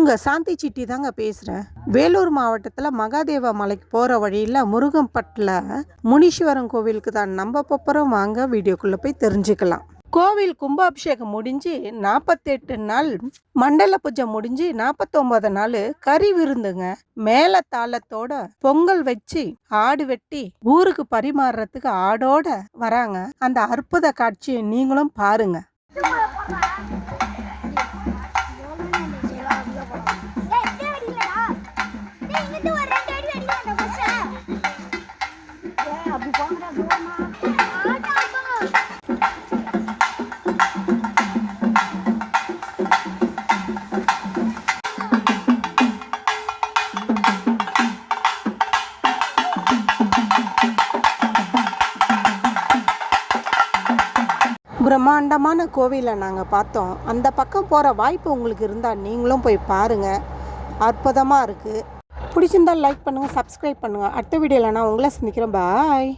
உங்கள் சாந்தி சிட்டி தாங்க பேசுகிறேன். வேலூர் மாவட்டத்தில் மகாதேவ மலைக்கு போகிற வழியில் முருகம்பட்டில் முனீஸ்வரன் கோவிலுக்கு தான் நம்ம போகிறோம். வாங்க வீடியோக்குள்ளே போய் தெரிஞ்சுக்கலாம். கோவில் கும்பாபிஷேகம் முடிஞ்சு 48 நாள், மண்டல பூஜை முடிஞ்சு 49 நாள் கறி விருந்துங்க. மேல தாளத்தோட பொங்கல் வச்சு ஆடு வெட்டி ஊருக்கு பரிமாறுறதுக்கு ஆடோட வராங்க. அந்த அற்புத காட்சியை நீங்களும் பாருங்க. பிரம்மாண்டமான கோவிலை நாங்கள் பார்த்தோம். அந்த பக்கம் போகிற வாய்ப்பு உங்களுக்கு இருந்தால் நீங்களும் போய் பாருங்கள். அற்புதமாக இருக்குது. பிடிச்சிருந்தால் லைக் பண்ணுங்கள், சப்ஸ்கிரைப் பண்ணுங்கள். அடுத்த வீடியோவில் நான் உங்களை சந்திக்கிறேன். பாய்.